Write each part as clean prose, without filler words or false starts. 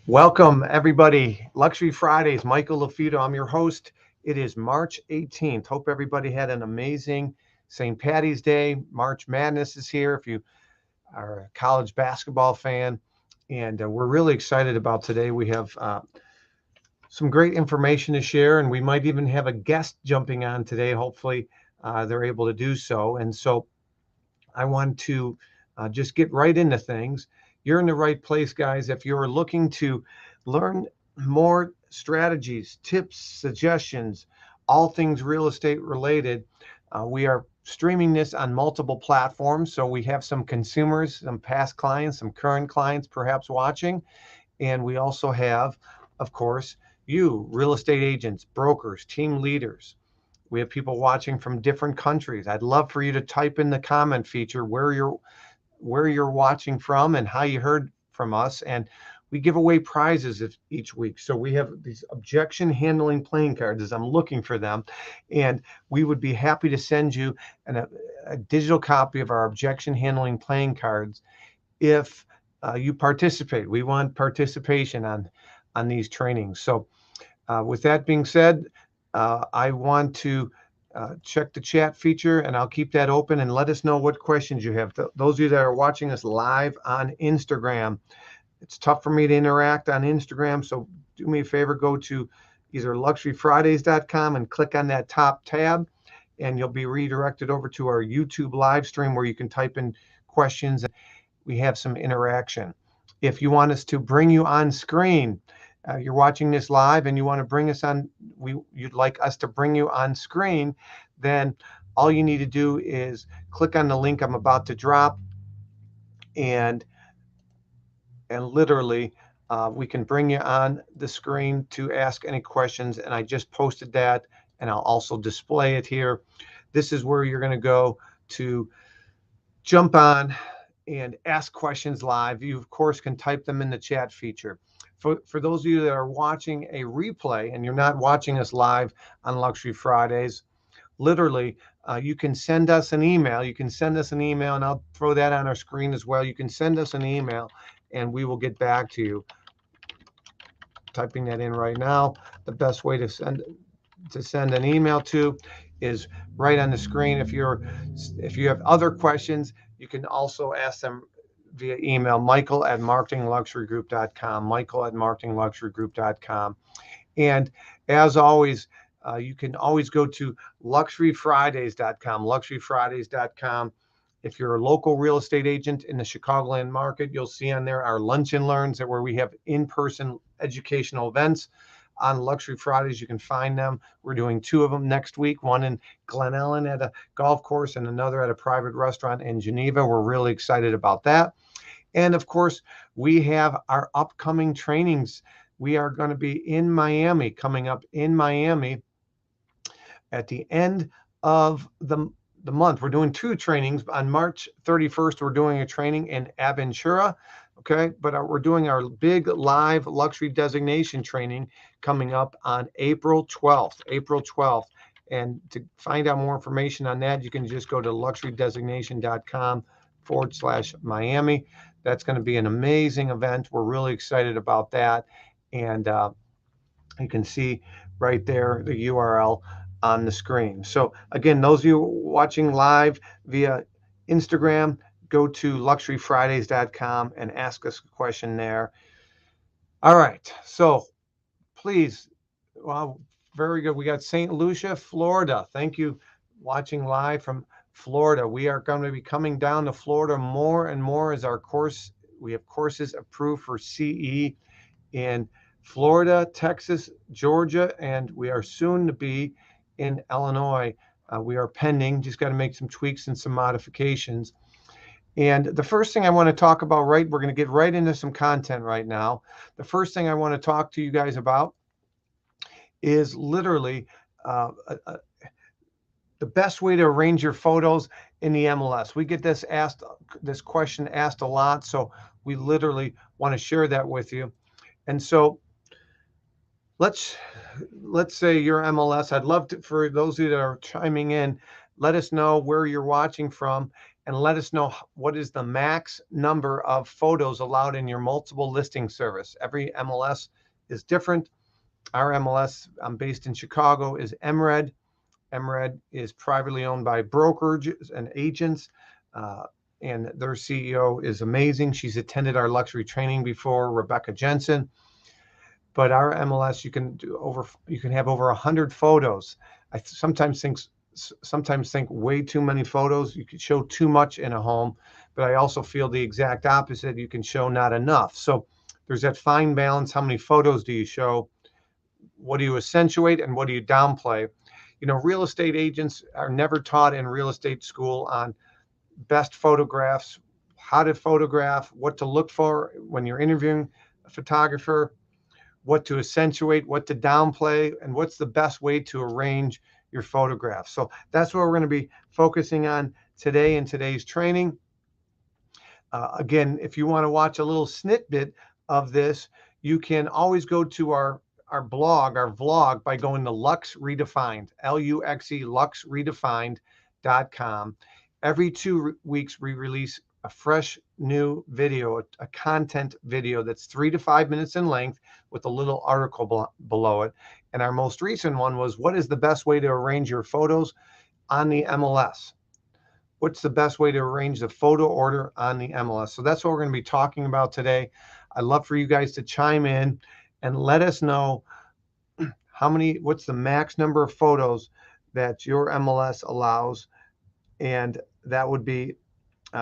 Welcome, everybody. Luxury Fridays, Michael LaFido. I'm your host. It is March 18th. Hope everybody had an amazing St. Patty's Day. March Madness is here if you are a college basketball fan. And we're really excited about today. We have some great information to share, and we might even have a guest jumping on today. Hopefully, they're able to do so. And so I want to just get right into things. You're in the right place, guys. If you're looking to learn more strategies, tips, suggestions, all things real estate related, we are streaming this on multiple platforms. So we have some consumers, some past clients, some current clients perhaps watching. And we also have, of course, you, real estate agents, brokers, team leaders. We have people watching from different countries. I'd love for you to type in the comment feature where you're watching from and how you heard from us. And we give away prizes each week. So we have these objection handling playing cards as I'm looking for them. And we would be happy to send you a digital copy of our objection handling playing cards if you participate. We want participation on these trainings. So with that being said, I want to check the chat feature, and I'll keep that open, and let us know what questions you have. Those of you that are watching us live on Instagram, it's tough for me to interact on Instagram, so do me a favor, go to either luxuryfridays.com and click on that top tab, and you'll be redirected over to our YouTube live stream where you can type in questions and we have some interaction. If you want us to bring you on screen, you're watching this live and you want to bring us on, you'd like us to bring you on screen, then all you need to do is click on the link I'm about to drop, and literally we can bring you on the screen to ask any questions. And I just posted that, and I'll also display it here. This is where you're going to go to jump on and ask questions live. You, of course, can type them in the chat feature. For those of you that are watching a replay and you're not watching us live on Luxury Fridays, literally, you can send us an email. You can send us an email, and I'll throw that on our screen as well. You can send us an email, and we will get back to you. Typing that in right now. The best way to send an email to is right on the screen. If you have other questions, you can also ask them via email, michael@marketingluxurygroup.com, michael@marketingluxurygroup.com. And as always, you can always go to luxuryfridays.com, luxuryfridays.com. If you're a local real estate agent in the Chicagoland market, you'll see on there our Lunch and Learns, where we have in-person educational events. On Luxury Fridays, you can find them. We're doing 2 of them next week, one in Glen Ellen at a golf course and another at a private restaurant in Geneva. We're really excited about that. And of course, we have our upcoming trainings. We are going to be in Miami, coming up in Miami at the end of the month. We're doing 2 trainings. On March 31st, we're doing a training in Aventura. Okay, but we're doing our big live luxury designation training coming up on April 12th. April 12th. And to find out more information on that, you can just go to luxurydesignation.com/Miami. That's going to be an amazing event. We're really excited about that. And you can see right there the URL on the screen. So again, those of you watching live via Instagram, go to luxuryfridays.com and ask us a question there. All right. So please, well, very good. We got St. Lucia, Florida. Thank you. Watching live from Florida. We are going to be coming down to Florida more and more as we have courses approved for CE in Florida, Texas, Georgia, and we are soon to be in Illinois. We are pending, just got to make some tweaks and some modifications. And the first thing I want to talk about, we're going to get right into some content right now. The first thing I want to talk to you guys about is literally the best way to arrange your photos in the MLS. We get this question asked a lot, so we literally want to share that with you. And so let's say your MLS. I'd love for those of you that are chiming in, let us know where you're watching from and let us know what is the max number of photos allowed in your multiple listing service. Every MLS is different. Our MLS, I'm based in Chicago, is MRED. MRED is privately owned by brokerages and agents, and their CEO is amazing. She's attended our luxury training before, Rebecca Jensen. But our MLS, you can have over 100 photos. I sometimes think way too many photos. You could show too much in a home, but I also feel the exact opposite. You can show not enough. So there's that fine balance. How many photos do you show? What do you accentuate and what do you downplay? Real estate agents are never taught in real estate school on best photographs, how to photograph, what to look for when you're interviewing a photographer, what to accentuate, what to downplay, and what's the best way to arrange your photographs. So that's what we're going to be focusing on today in today's training. Again, if you want to watch a little snippet of this, you can always go to our vlog by going to LUXE Redefined, LUXE, luxeredefined.com. Every 2 weeks, we release a fresh new video, a content video that's 3 to 5 minutes in length with a little article below it. And our most recent one was, what is the best way to arrange your photos on the MLS? What's the best way to arrange the photo order on the MLS? So that's what we're going to be talking about today. I'd love for you guys to chime in and let us know what's the max number of photos that your MLS allows. And that would be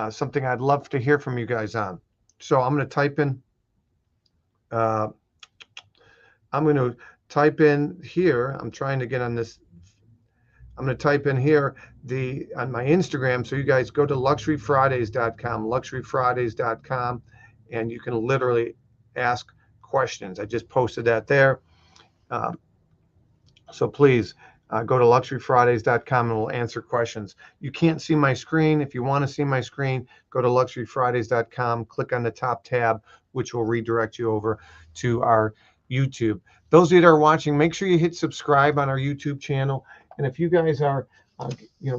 something I'd love to hear from you guys on. So I'm going to type in, here. I'm trying to get on this. I'm going to type in here on my Instagram. So you guys go to luxuryfridays.com, luxuryfridays.com, and you can literally ask questions. I just posted that there. So please go to luxuryfridays.com and we'll answer questions. You can't see my screen. If you want to see my screen, go to luxuryfridays.com, click on the top tab, which will redirect you over to our YouTube. Those of you that are watching, make sure you hit subscribe on our YouTube channel. And if you guys are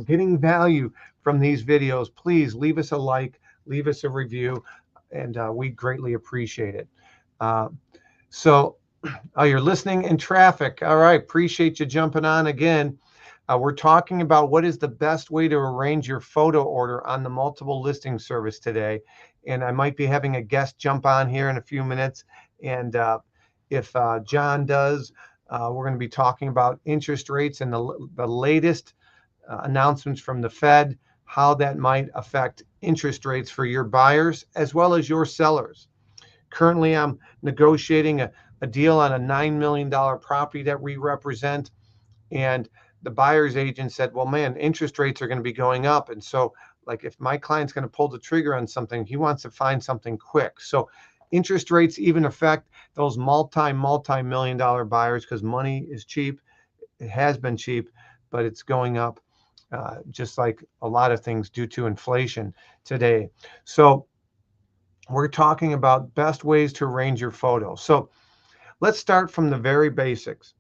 getting value from these videos, please leave us a like, leave us a review, and we greatly appreciate it. So you're listening in traffic. All right. Appreciate you jumping on again. We're talking about what is the best way to arrange your photo order on the multiple listing service today. And I might be having a guest jump on here in a few minutes. And if John does, we're going to be talking about interest rates and the latest announcements from the Fed, how that might affect interest rates for your buyers as well as your sellers. Currently, I'm negotiating a deal on a $9 million property that we represent. And the buyer's agent said, well, man, interest rates are going to be going up. And so, like, if my client's going to pull the trigger on something, he wants to find something quick. So interest rates even affect those multi-million dollar buyers because money is cheap. It has been cheap, but it's going up just like a lot of things due to inflation today. So we're talking about best ways to arrange your photos. So let's start from the very basics.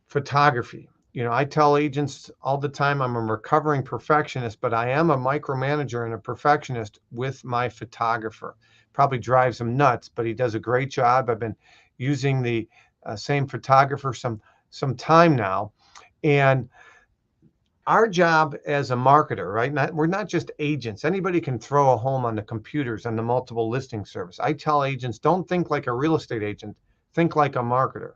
Photography. I tell agents all the time I'm a recovering perfectionist, but I am a micromanager and a perfectionist with my photographer. Probably drives him nuts, but he does a great job. I've been using the same photographer some time now. And our job as a marketer, right? We're not just agents. Anybody can throw a home on the computers on the multiple listing service. I tell agents, don't think like a real estate agent. Think like a marketer.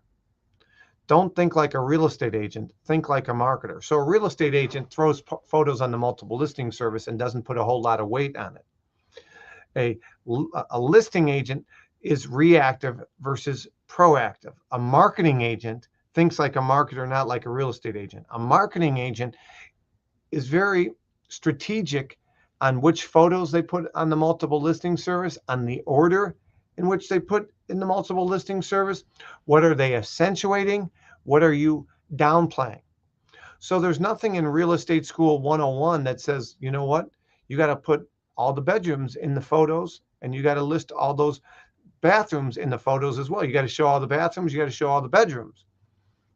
Don't think like a real estate agent. Think like a marketer. So a real estate agent throws photos on the multiple listing service and doesn't put a whole lot of weight on it. A listing agent is reactive versus proactive. A marketing agent thinks like a marketer, not like a real estate agent. A marketing agent is very strategic on which photos they put on the multiple listing service, on the order in which they put in the multiple listing service. What are they accentuating? What are you downplaying? So there's nothing in Real Estate School 101 that says, you know what? You got to put all the bedrooms in the photos and you got to list all those bathrooms in the photos as well. You got to show all the bathrooms. You got to show all the bedrooms.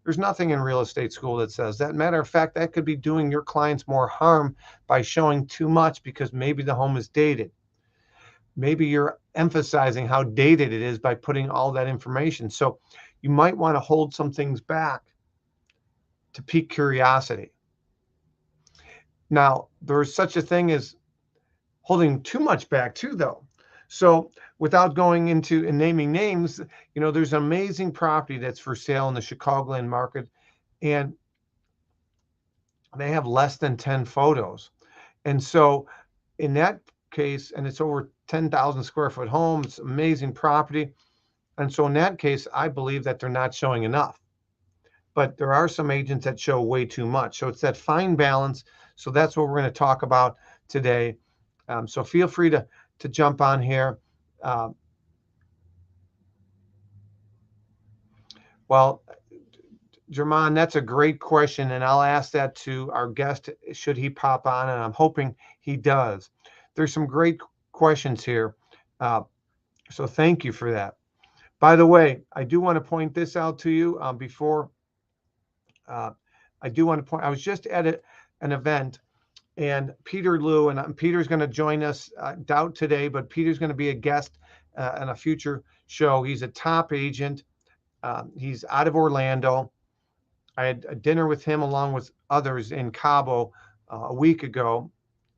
There's nothing in real estate school that says that. Matter of fact, that could be doing your clients more harm by showing too much because maybe the home is dated. Maybe you're emphasizing how dated it is by putting all that information. So you might want to hold some things back to pique curiosity. Now, there's such a thing as holding too much back too, though. So without going into and naming names, there's an amazing property that's for sale in the Chicagoland market, and they have less than 10 photos. And so in that case, and it's over 10,000 square foot home, it's amazing property. And so in that case, I believe that they're not showing enough. But there are some agents that show way too much. So it's that fine balance. So that's what we're going to talk about today. So feel free to jump on here. Well, German, that's a great question, and I'll ask that to our guest should he pop on, and I'm hoping he does. There's some great questions here, so thank you for that. By the way, I do want to point this out to you before. I do want to point. I was just at an event, and Peter Liu, and Peter's going to join us. Doubt today, but Peter's going to be a guest on a future show. He's a top agent. He's out of Orlando. I had a dinner with him along with others in Cabo a week ago.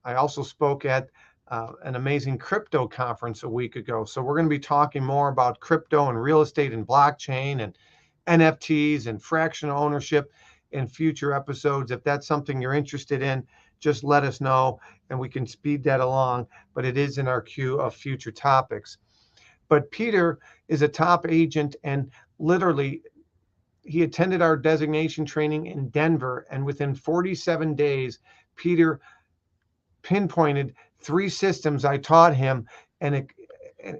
I also spoke at an amazing crypto conference a week ago. So we're going to be talking more about crypto and real estate and blockchain and NFTs and fractional ownership in future episodes. If that's something you're interested in, just let us know and we can speed that along. But it is in our queue of future topics. But Peter is a top agent, and literally he attended our designation training in Denver, and within 47 days, Peter pinpointed 3 systems I taught him, and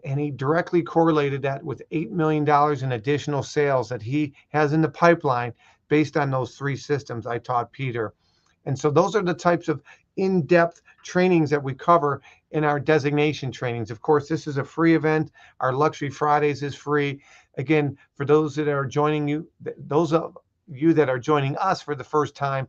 he directly correlated that with $8 million in additional sales that he has in the pipeline based on those 3 systems I taught Peter. And so those are the types of in-depth trainings that we cover in our designation trainings. Of course, this is a free event. Our Luxury Fridays is free. Again, for those that are joining you, those of you that are joining us for the first time,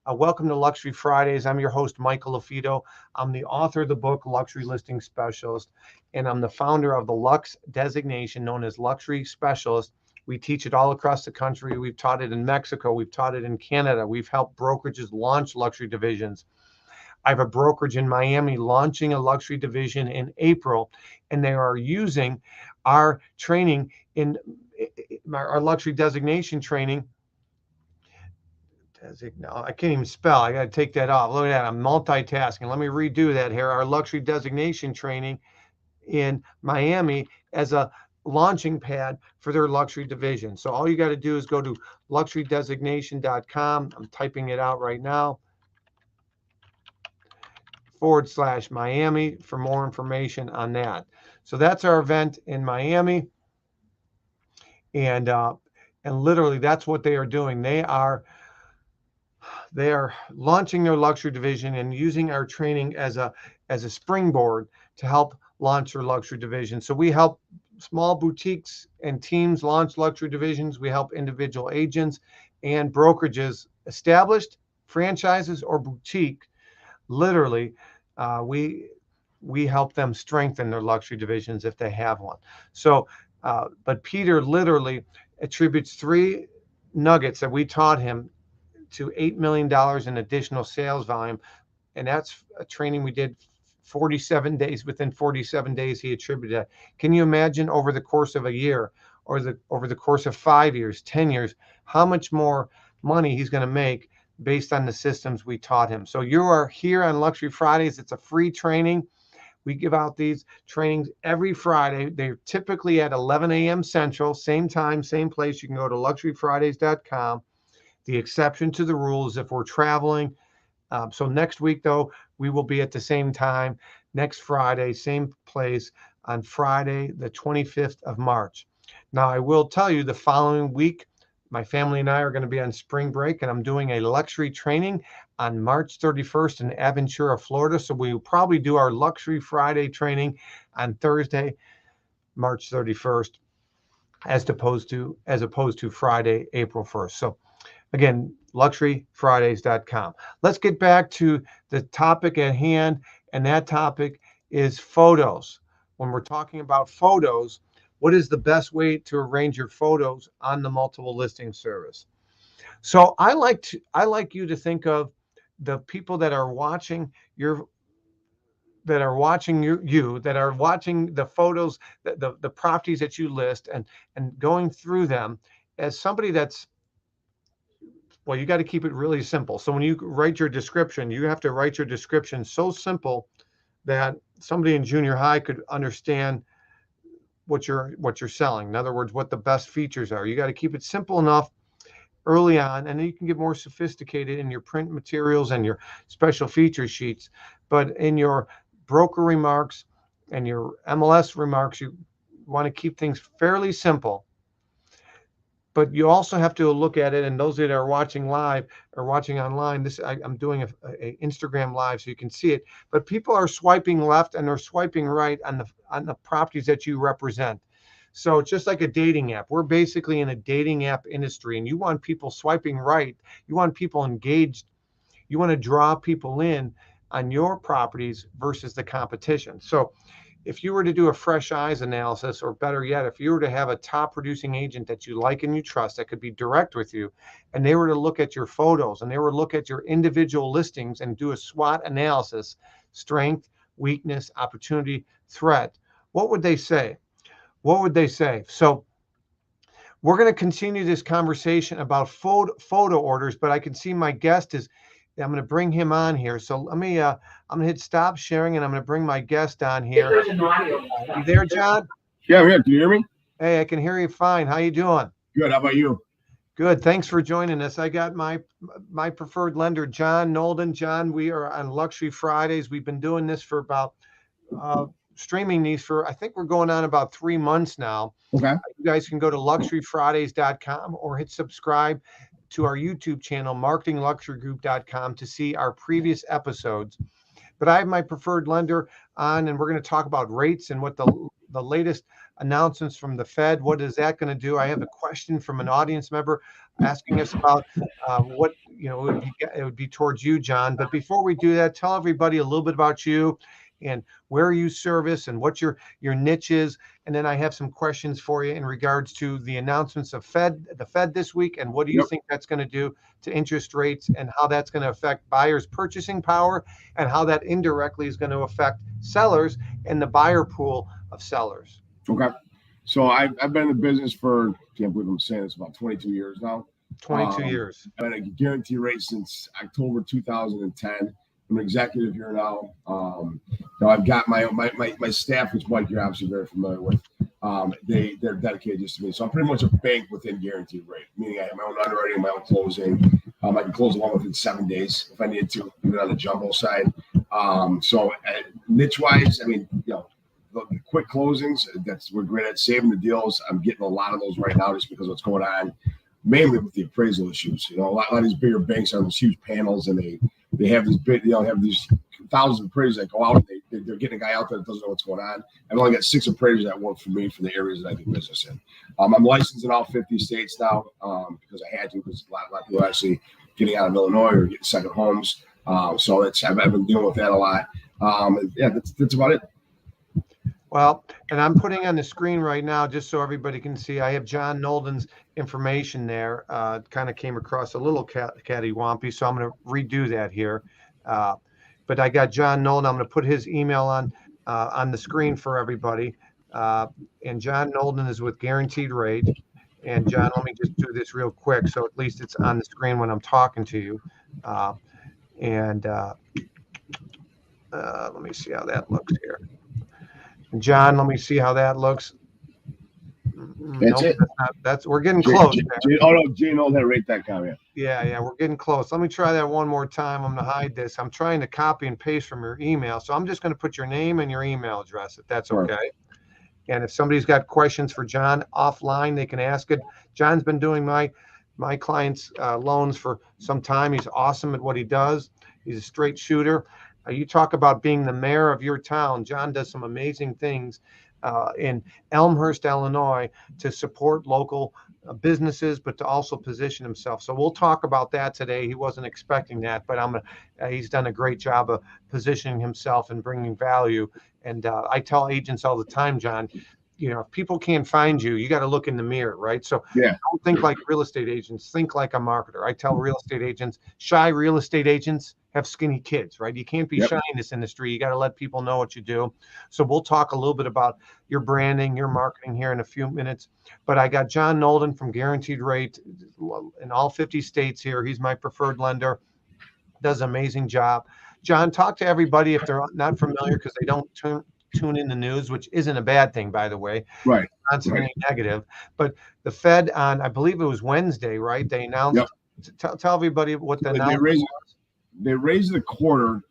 welcome to Luxury Fridays. I'm your host, Michael LaFido. I'm the author of the book, Luxury Listing Specialist, and I'm the founder of the LUXE designation known as Luxury Specialist. We teach it all across the country. We've taught it in Mexico. We've taught it in Canada. We've helped brokerages launch luxury divisions. I have a brokerage in Miami launching a luxury division in April, and they are using our training in our luxury designation training. No, I can't even spell. I got to take that off. Look at that. I'm multitasking. Let me redo that here. Our luxury designation training in Miami as a launching pad for their luxury division. So all you got to do is go to luxurydesignation.com. I'm typing it out right now. /Miami for more information on that. So that's our event in Miami. And literally that's what they are doing. They are launching their luxury division and using our training as a springboard to help launch their luxury division. So we help small boutiques and teams launch luxury divisions. We help individual agents and brokerages, established franchises or boutique. Literally, we help them strengthen their luxury divisions if they have one. So, but Peter literally attributes 3 nuggets that we taught him to $8 million in additional sales volume. And that's a training we did 47 days. Within 47 days, he attributed that. Can you imagine over the course of a year or over the course of 5 years, 10 years, how much more money he's going to make based on the systems we taught him? So you are here on Luxury Fridays. It's a free training. We give out these trainings every Friday. They're typically at 11 a.m. Central, same time, same place. You can go to luxuryfridays.com. The exception to the rule is if we're traveling. So next week, though, we will be at the same time, next Friday, same place, on Friday, the 25th of March. Now, I will tell you the following week, my family and I are going to be on spring break, and I'm doing a luxury training on March 31st in Aventura, Florida. So we will probably do our Luxury Friday training on Thursday, March 31st. as opposed to Friday, April 1st. So again, luxuryfridays.com. Let's get back to the topic at hand, and that topic is photos. When we're talking about photos, what is the best way to arrange your photos on the multiple listing service? So I like you to think of the people that are watching your that are watching the photos, the properties that you list, and going through them as somebody that's, well, you got to keep it really simple. So when you write your description, you have to write your description so simple that somebody in junior high could understand what you're selling. In other words, what the best features are. You got to keep it simple enough early on, and then you can get more sophisticated in your print materials and your special feature sheets. But in your broker remarks and your MLS remarks, you want to keep things fairly simple. But you also have to look at it, and those that are watching live or watching online, I'm doing a Instagram live so you can see it. But people are swiping left and they're swiping right on the properties that you represent. So it's just like a dating app. We're basically in a dating app industry, and you want people swiping right. You want people engaged. You want to draw people in on your properties versus the competition. So if you were to do a fresh eyes analysis, or better yet, if you were to have a top producing agent that you like and you trust that could be direct with you, and they were to look at your photos and they were to look at your individual listings and do a SWOT analysis, strength, weakness, opportunity, threat, what would they say? What would they say? So we're going to continue this conversation about photo orders, but I can see my guest is, I'm going to bring him on here. So let me, I'm going to hit stop sharing, and I'm going to bring my guest on here. You there, John? Yeah, I'm here. Can you hear me? Hey, I can hear you fine. How you doing? Good. How about you? Good. Thanks for joining us. I got my preferred lender, John Nolden. John, we are on Luxury Fridays. We've been doing this for about streaming these for, I think we're going on about 3 months now. Okay. You guys can go to luxuryfridays.com or hit subscribe to our YouTube channel, marketingluxurygroup.com, to see our previous episodes. But I have my preferred lender on, and we're going to talk about rates and what the latest announcements from the Fed. What is that going to do? I have a question from an audience member asking us about what it would be towards you, John. But before we do that, tell everybody a little bit about you and where you service and what your niche is. And then I have some questions for you in regards to the announcements of the Fed this week, and what do you think that's going to do to interest rates, and how that's going to affect buyers' purchasing power, and how that indirectly is going to affect sellers and the buyer pool of sellers. Okay. So I've been in the business for, can't believe I'm saying this, about 22 years now. 22 years. I've been at a guarantee rate since October 2010. I'm an executive here now. I've got my staff, which Mike you're obviously very familiar with. They're dedicated just to me. So I'm pretty much a bank within guaranteed rate, meaning I have my own underwriting, my own closing. I can close a loan within 7 days if I need to, even on the jumbo side. So niche wise, I mean, the quick closings, we're great at saving the deals. I'm getting a lot of those right now just because of what's going on, mainly with the appraisal issues. A lot of these bigger banks are these huge panels, and they have these big, have these thousands of appraisers that go out. They're getting a guy out there that doesn't know what's going on. I've only got 6 appraisers that work for me for the areas that I do business in. I'm licensed in all 50 states now because I had to, because a lot of people are actually getting out of Illinois or getting second homes. So I've been dealing with that a lot. That's about it. Well, and I'm putting on the screen right now, just so everybody can see, I have John Nolden's information there. Kind of came across a little cattywampy, so I'm going to redo that here. But I got John Nolden. I'm going to put his email on the screen for everybody. And John Nolden is with Guaranteed Rate. And John, let me just do this real quick, so at least it's on the screen when I'm talking to you. Let me see how that looks here. John, let me see how that looks. That's it. We're getting close. JNoldThatRate.com. Yeah, we're getting close. Let me try that one more time. I'm going to hide this. I'm trying to copy and paste from your email, so I'm just going to put your name and your email address, if that's okay. And if somebody's got questions for John offline, they can ask it. John's been doing my clients' loans for some time. He's awesome at what he does. He's a straight shooter. You talk about being the mayor of your town. John does some amazing things in Elmhurst, Illinois, to support local businesses, but to also position himself. So we'll talk about that today. He wasn't expecting that, but he's done a great job of positioning himself and bringing value. And I tell agents all the time, John, if people can't find you, you got to look in the mirror, right? So Yeah. don't think like real estate agents, think like a marketer. I tell real estate agents, shy real estate agents have skinny kids, right? You can't be shy in this industry. You got to let people know what you do. So we'll talk a little bit about your branding, your marketing here in a few minutes. But I got John Nolden from Guaranteed Rate in all 50 states here. He's my preferred lender, does an amazing job. John, talk to everybody if they're not familiar, because they don't tune in the news, which isn't a bad thing, by the way. Right. Constantly negative. But the Fed on, I believe it was Wednesday, right? They announced. Tell everybody what the announcement was. They raised the quarter,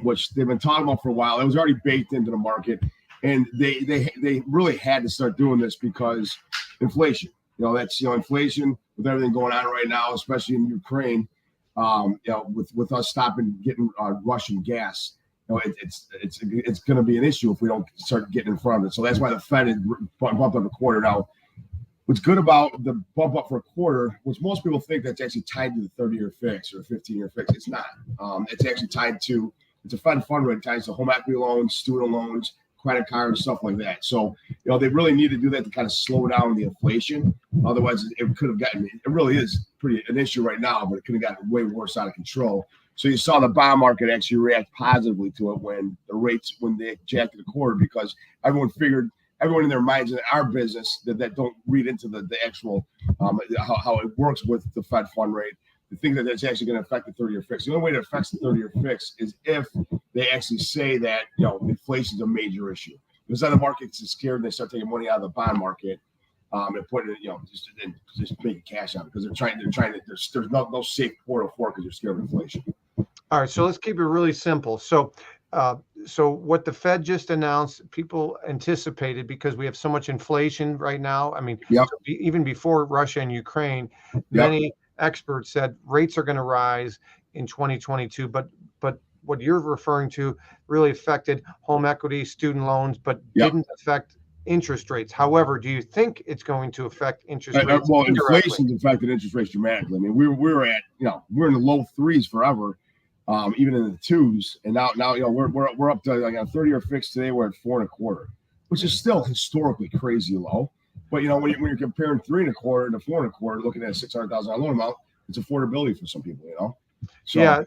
which they've been talking about for a while. It was already baked into the market, and they really had to start doing this because inflation. That's inflation with everything going on right now, especially in Ukraine. With us stopping getting Russian gas, it's going to be an issue if we don't start getting in front of it. So that's why the Fed had bumped up a quarter. Now, what's good about the bump up for a quarter, which most people think that's actually tied to the 30-year fix or 15-year fix. It's not. It's actually tied to, it's a Fed fund rate tied to home equity loans, student loans, credit cards, stuff like that. So, they really need to do that to kind of slow down the inflation. Otherwise, it could have gotten, it really is an issue right now, but it could have gotten way worse out of control. So you saw the bond market actually react positively to it when they jacked the quarter, because everyone in their minds in our business that don't read into the actual how it works with the Fed fund rate, the thing that's actually going to affect the 30-year fix. The only way it affects the 30-year fix is if they actually say that inflation is a major issue. Because then the market's scared and they start taking money out of the bond market and putting it, just making cash on it, because they're trying to. There's no safe portal for it because they're scared of inflation. All right, so let's keep it really simple. So what the Fed just announced, people anticipated, because we have so much inflation right now. I mean, even before Russia and Ukraine, many experts said rates are going to rise in 2022. But what you're referring to really affected home equity, student loans, but didn't affect interest rates. However, do you think it's going to affect interest rates? Well, inflation's affected interest rates dramatically. I mean, we're at we're in the low threes forever. Even in the twos, and now we're up to like a 30-year fix today. We're at 4.25, which is still historically crazy low. But when you're comparing 3.25 to 4.25, looking at a $600,000 loan amount, it's affordability for some people. So, yeah,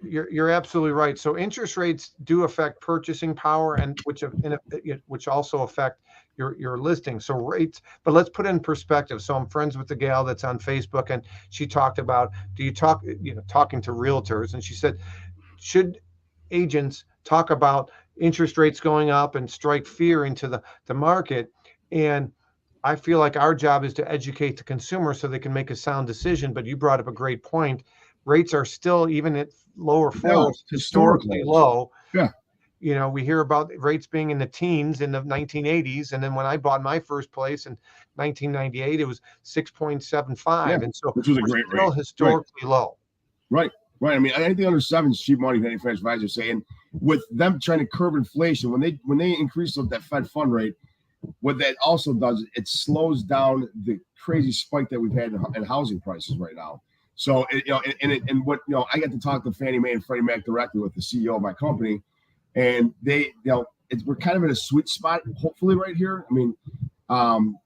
you're absolutely right. So interest rates do affect purchasing power, and which also affect your listing. So rates, but let's put it in perspective. So I'm friends with the gal that's on Facebook, and she talked about, talking to realtors, and she said, should agents talk about interest rates going up and strike fear into the market? And I feel like our job is to educate the consumer so they can make a sound decision. But you brought up a great point. Rates are still, even at lower floors, historically low. Yeah. We hear about rates being in the teens in the 1980s. And then when I bought my first place in 1998, it was 6.75. Yeah, And so which was a great rate. Historically low. Right. Right. I mean, anything under 7 is cheap money, many financial advisors say. And with them trying to curb inflation, when they increase that Fed fund rate, what that also does, it slows down the crazy spike that we've had in housing prices right now. So, I got to talk to Fannie Mae and Freddie Mac directly with the CEO of my company, and we're kind of in a sweet spot, hopefully, right here. I mean,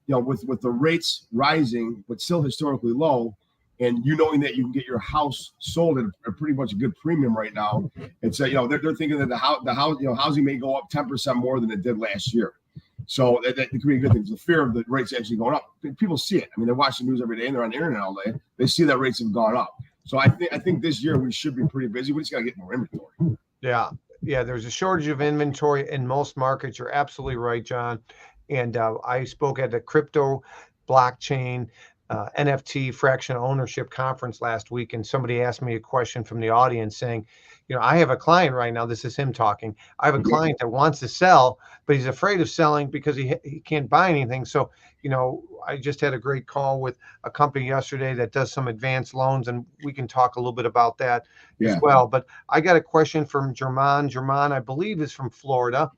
with the rates rising, but still historically low, and knowing that you can get your house sold at a pretty much a good premium right now, it's they're thinking that the housing may go up 10% more than it did last year. So that could be a good thing. The fear of the rates actually going up. People see it. I mean, they watch the news every day and they're on the internet all day. They see that rates have gone up. So I think this year we should be pretty busy. We just got to get more inventory. Yeah. There's a shortage of inventory in most markets. You're absolutely right, John. And I spoke at the crypto, blockchain, NFT fractional ownership conference last week, and somebody asked me a question from the audience saying, I have a client right now. This is him talking. I have a client that wants to sell, but he's afraid of selling because he can't buy anything. So, I just had a great call with a company yesterday that does some advanced loans, and we can talk a little bit about that as well. But I got a question from German. German, I believe, is from Florida.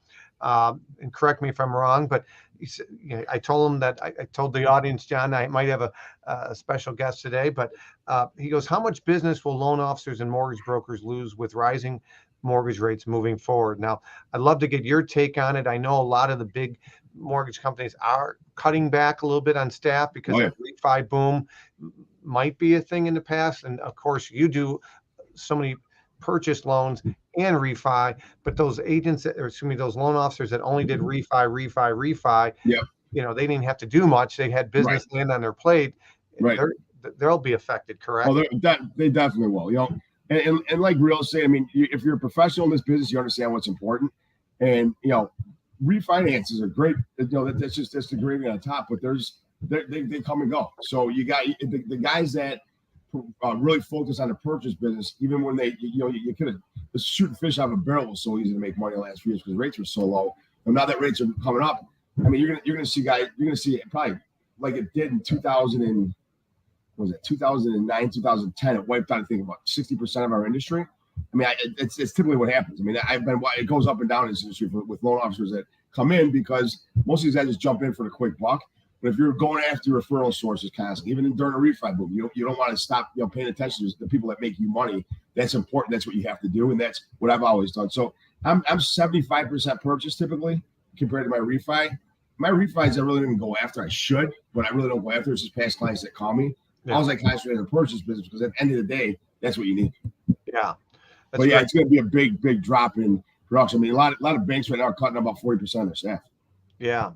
and correct me if I'm wrong, but I told him that I told the audience, John, I might have a special guest today, but he goes, how much business will loan officers and mortgage brokers lose with rising mortgage rates moving forward? Now, I'd love to get your take on it. I know a lot of the big mortgage companies are cutting back a little bit on staff because that refi boom might be a thing in the past. And of course, you do so many purchase loans and refi, but those agents, or excuse me, those loan officers that only did refi, they didn't have to do much. They had business land on their plate. They'll be affected, correct? Oh, they definitely will. And like real estate, I mean, if you're a professional in this business, you understand what's important. And refinances are great. That's the gravy on top. But they come and go. So you got the guys that really focus on the purchase business, even when you could have shooting fish out of a barrel was so easy to make money the last few years because rates were so low. And now that rates are coming up, I mean, you're gonna see it probably like it did in 2009, 2010. It wiped out, I think, about 60% of our industry. I mean, it's typically what happens. I mean, it goes up and down in this industry with loan officers that come in because most of these guys just jump in for the quick buck. But if you're going after referral sources constantly, even during a refi boom, you don't want to stop paying attention to the people that make you money. That's important. That's what you have to do, and that's what I've always done. So I'm 75% purchase typically compared to my refi. My refis I really didn't go after. I should, but I really don't go after. It's just past clients that call me. I was like concentrating on the purchase business because at the end of the day, that's what you need. Yeah. But it's going to be a big drop in production. I mean, a lot of banks right now are cutting about 40% of their staff. Yeah.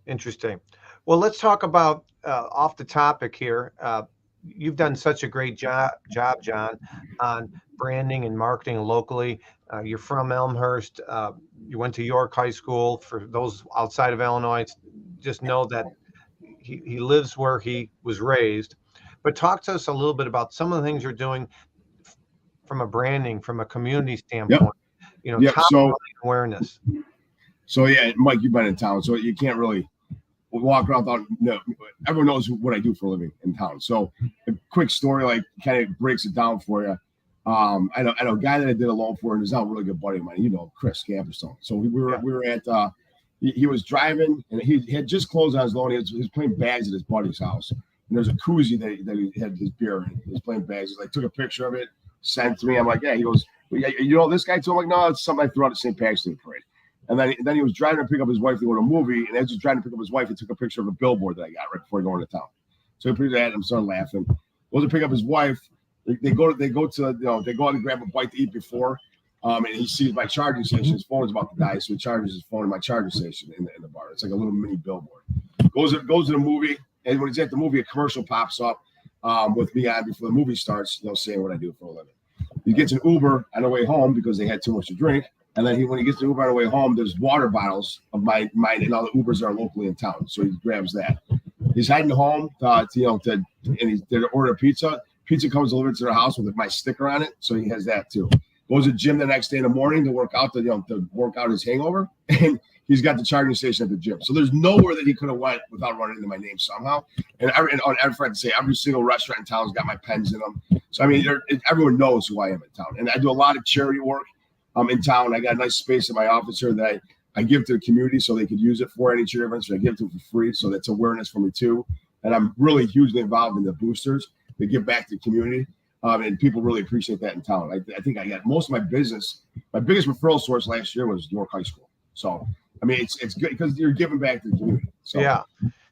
Interesting. Well, let's talk about off the topic here. You've done such a great job, John, on branding and marketing locally. You're from Elmhurst. You went to York High School. For those outside of Illinois, just know that he lives where he was raised. But talk to us a little bit about some of the things you're doing from a branding, from a community standpoint. Top awareness. So Mike, you've been in town, so you can't really walk around without everyone knows what I do for a living in town. So a quick story, like, kind of breaks it down for you. I know a guy that I did a loan for, and he's now a really good buddy of mine, Chris Gamperstone. So we were at he was driving, and he had just closed on his loan. He was playing bags at his buddy's house, and there's a koozie that he had his beer in. He was playing bags. He's like, took a picture of it, sent it to me. I'm like, yeah. He goes, this guy? So I'm like, no, it's something I threw out at St. Patrick's Day parade. And then he was driving to pick up his wife to go to a movie, and as he was driving to pick up his wife, he took a picture of a billboard that I got right before going to town. So he put that, and I'm starting laughing. Goes to pick up his wife. They go out and grab a bite to eat before, and he sees my charging station. His phone is about to die, so he charges his phone in my charging station in the bar. It's like a little mini billboard. Goes to the movie, and when he's at the movie, a commercial pops up with me on before the movie starts. Saying what I do for a living. He gets an Uber on the way home because they had too much to drink. And then when he gets to Uber on the way home, there's water bottles of mine and all the Ubers that are locally in town. So he grabs that. He's heading home and he's there to order pizza. Pizza comes delivered to their house with my sticker on it, so he has that too. Goes to the gym the next day in the morning to work out to work out his hangover, and he's got the charging station at the gym. So there's nowhere that he could have went without running into my name somehow. And every single restaurant in town's got my pens in them. So I mean, everyone knows who I am in town, and I do a lot of charity work. In town. I got a nice space in my office here that I give to the community so they could use it for any charity events. So I give it to them for free. So that's awareness for me too. And I'm really hugely involved in the boosters that give back to the community. And people really appreciate that in town. I think I got most of my business. My biggest referral source last year was York High School. So, I mean, it's good because you're giving back to the community. So,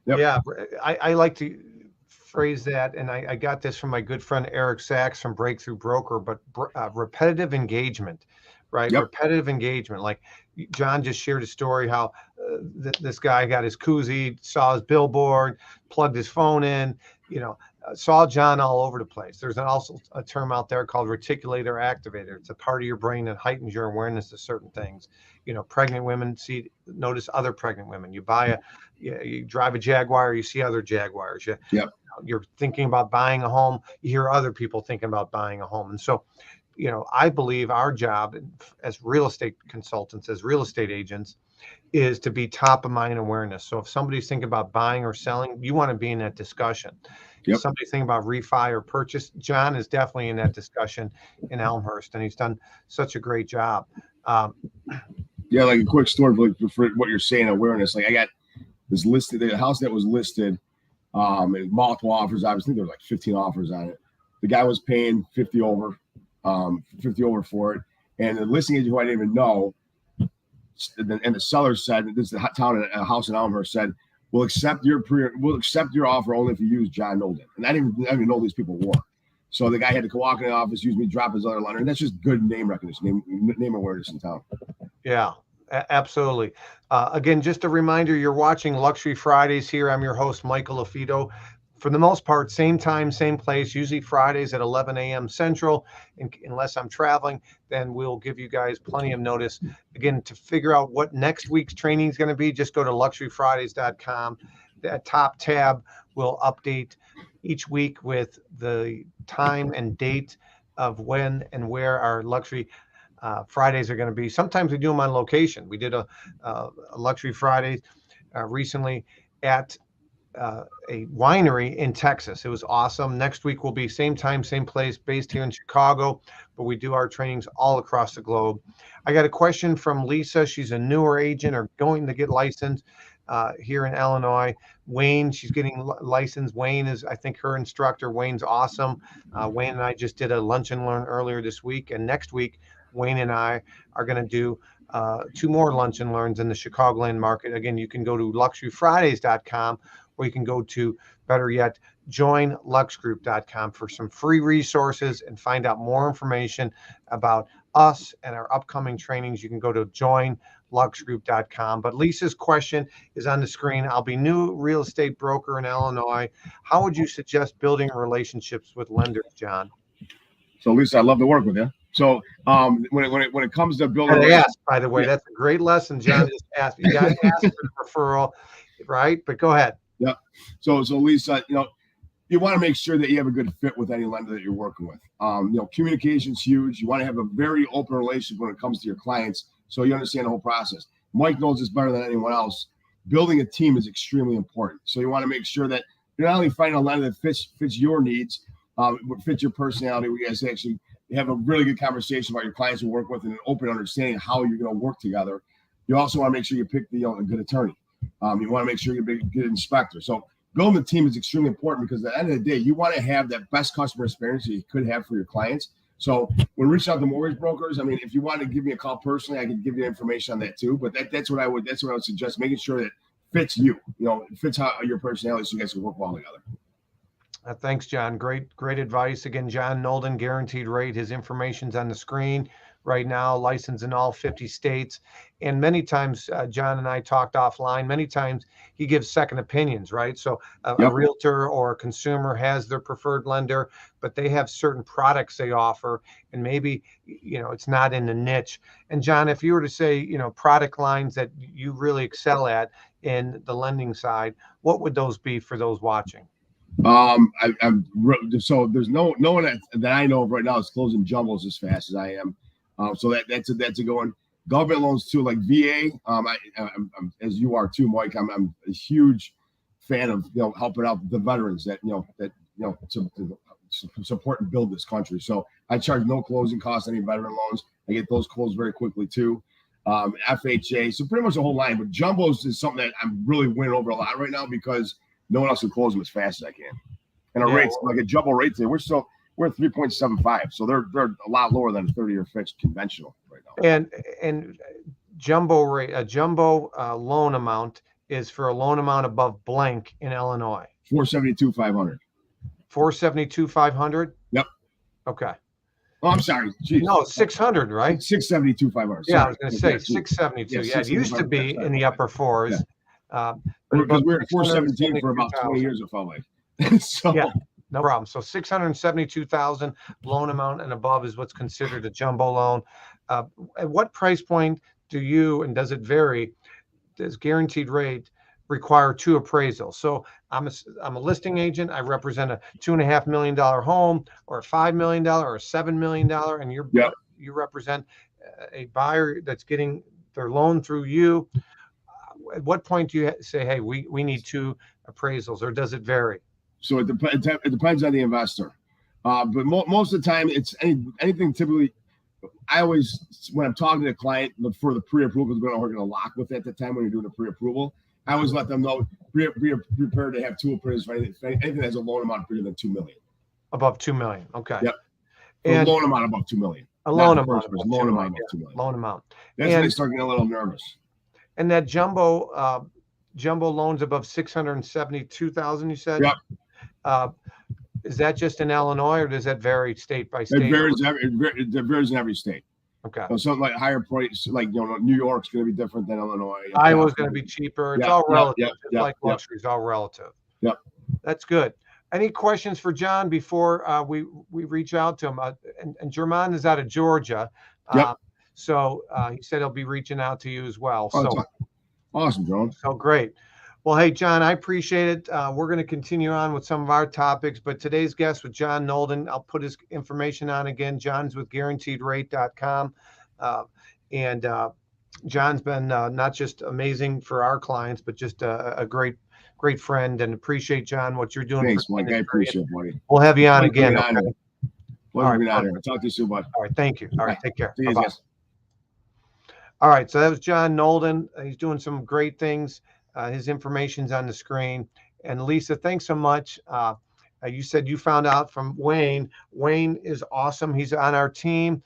yeah. I like to phrase that, and I got this from my good friend Eric Sachs from Breakthrough Broker, but repetitive engagement. Right. Yep. Repetitive engagement. Like John just shared a story how this guy got his koozie, saw his billboard, plugged his phone in, saw John all over the place. There's also a term out there called reticulator activator. It's a part of your brain that heightens your awareness of certain things. Pregnant women notice other pregnant women. You drive a Jaguar, you see other Jaguars. You're thinking about buying a home, you hear other people thinking about buying a home. And so, I believe our job as real estate consultants, as real estate agents, is to be top of mind awareness. So if somebody's thinking about buying or selling, you want to be in that discussion. If somebody's thinking about refi or purchase, John is definitely in that discussion in Elmhurst, and he's done such a great job. Yeah, like a quick story for what you're saying, awareness. Like I got this listed, the house that was listed, multiple offers. Obviously, there were like 15 offers on it. The guy was paying 50 over for it, and the listing agent who I didn't even know, and the seller said, "This is the town, a house in Elmhurst," said, "We'll accept your offer only if you use John Nolden." And I didn't even know these people were. So the guy had to walk in the office, use me, drop his other lender, and that's just good name recognition, name awareness in town. Yeah, absolutely. Again, just a reminder, you're watching Luxury Fridays here. I'm your host, Michael LaFido. For the most part, same time, same place, usually Fridays at 11 a.m. Central. Unless I'm traveling, then we'll give you guys plenty of notice. Again, to figure out what next week's training is going to be, just go to luxuryfridays.com. That top tab will update each week with the time and date of when and where our luxury Fridays are going to be. Sometimes we do them on location. We did a Luxury Friday recently at a winery in Texas. It was awesome. Next week will be same time, same place, based here in Chicago, but we do our trainings all across the globe. I got a question from Lisa. She's a newer agent or going to get licensed here in Illinois. Wayne, she's getting licensed. Wayne is, I think, her instructor. Wayne's awesome. Wayne and I just did a lunch and learn earlier this week, and next week, Wayne and I are going to do 2 more lunch and learns in the Chicagoland market. Again, you can go to luxuryfridays.com, or you can go to, better yet, joinluxgroup.com for some free resources and find out more information about us and our upcoming trainings. You can go to joinluxgroup.com. But Lisa's question is on the screen. I'll be new real estate broker in Illinois. How would you suggest building relationships with lenders, John? So Lisa, I'd love to work with you. So when it comes to building, by the way, yeah. That's a great lesson. John just asked. You got to ask for the referral, right? But go ahead. Yeah. So Lisa, you want to make sure that you have a good fit with any lender that you're working with. Communication's huge. You want to have a very open relationship when it comes to your clients, so you understand the whole process. Mike knows this better than anyone else. Building a team is extremely important. So you want to make sure that you're not only finding a lender that fits your needs, fits your personality. We guys actually have a really good conversation about your clients you work with and an open understanding of how you're going to work together. You also want to make sure you pick a good attorney. You want to make sure you're a good inspector. So building a team is extremely important, because at the end of the day, you want to have that best customer experience that you could have for your clients. So when reaching out to mortgage brokers, I mean, if you want to give me a call personally, I can give you information on that too. But that's what I would suggest, making sure that fits you, fits how your personality, so you guys can work well together. Thanks, John. Great advice. Again, John Nolden, guaranteed rate. His information's on the screen right now, licensed in all 50 states. And many times, John and I talked offline, many times he gives second opinions, right? So a realtor or a consumer has their preferred lender, but they have certain products they offer, and maybe, it's not in the niche. And John, if you were to say, product lines that you really excel at in the lending side, what would those be for those watching? So there's no one that I know of right now is closing jumbos as fast as I am. So that's a good one. Government loans too, like VA. I'm as you are too, Mike. I'm a huge fan of helping out the veterans that to support and build this country. So I charge no closing costs on any veteran loans. I get those closed very quickly too. FHA, so pretty much the whole line. But jumbos is something that I'm really winning over a lot right now, because no one else can close them as fast as I can. And our rates, like a jumbo rate today, we're at 3.75, so they're a lot lower than a 30-year fixed conventional right now. And jumbo rate, a jumbo loan amount is for a loan amount above blank in Illinois. 472,500. 472,500. Yep. Okay. Oh, I'm sorry. Jeez. No, 600, right? 672,500. Yeah, I was going to say 672. Yeah, it used to be in the upper fours. Yeah. Because we were at 417 for about 20 years, it felt like. So. Yeah, no problem. So 672,000 loan amount and above is what's considered a jumbo loan. At what price point does it vary? Does guaranteed rate require 2 appraisals? So I'm a listing agent. I represent a $2.5 million home, or a $5 million, or a $7 million, and you represent a buyer that's getting their loan through you. At what point do you say, hey, we need 2 appraisals, or does it vary? So it depends on the investor. But most of the time, it's anything typically I always, when I'm talking to the client for the pre-approval, we're going to lock with at the time when you're doing a pre-approval, I always let them know, be prepared to have 2 appraisers for anything that has a loan amount bigger than $2 million. Above 2 million. Okay. Yep. And a loan amount above $2 million. A loan amount. Loan amount above $2 million. Loan amount. That's when they start getting a little nervous. And that jumbo loans above 672,000, you said? Yep. Is that just in Illinois, or does that vary state by state? It varies in every state. Okay. So something like higher price, like New York's going to be different than Illinois. Iowa's going to be cheaper. It's all relative. It's like luxury is all relative. Yep. That's good. Any questions for John before we reach out to him? And German is out of Georgia. Yep. So he said he'll be reaching out to you as well. Awesome, John. So great. Well, hey, John, I appreciate it. We're going to continue on with some of our topics, but today's guest was John Nolden. I'll put his information on again. John's with guaranteedrate.com. And John's been not just amazing for our clients, but just a great friend, and appreciate, John, what you're doing. Thanks, Mike. I appreciate it, buddy. We'll have you on again. Okay? All right, I'll talk to you soon, bud. All right, thank you. All right, take care. See you guys. All right, so that was John Nolden. He's doing some great things. His information's on the screen. And Lisa, thanks so much. You said you found out from Wayne. Wayne is awesome. He's on our team.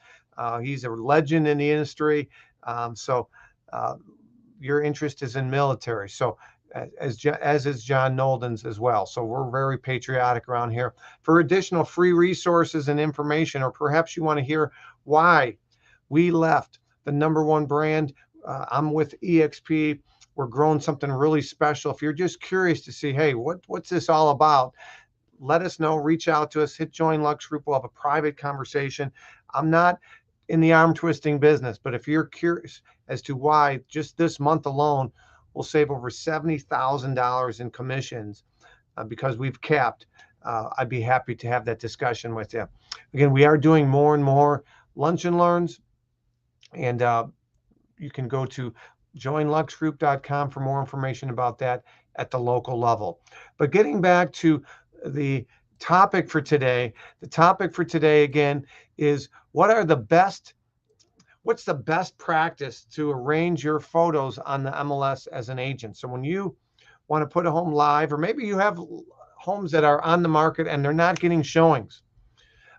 He's a legend in the industry. So your interest is in military. So as is John Nolden's as well. So we're very patriotic around here. For additional free resources and information, or perhaps you want to hear why we left the #1 brand, I'm with EXP. We're growing something really special. If you're just curious to see, hey, what's this all about? Let us know. Reach out to us. Hit Join Lux Group. We'll have a private conversation. I'm not in the arm twisting business, but if you're curious as to why, just this month alone, we'll save over $70,000 in commissions because we've capped. I'd be happy to have that discussion with you. Again, we are doing more and more lunch and learns, and you can go to joinluxgroup.com for more information about that at the local level. But getting back to the topic for today, again is what's the best practice to arrange your photos on the MLS as an agent? So when you want to put a home live, or maybe you have homes that are on the market and they're not getting showings.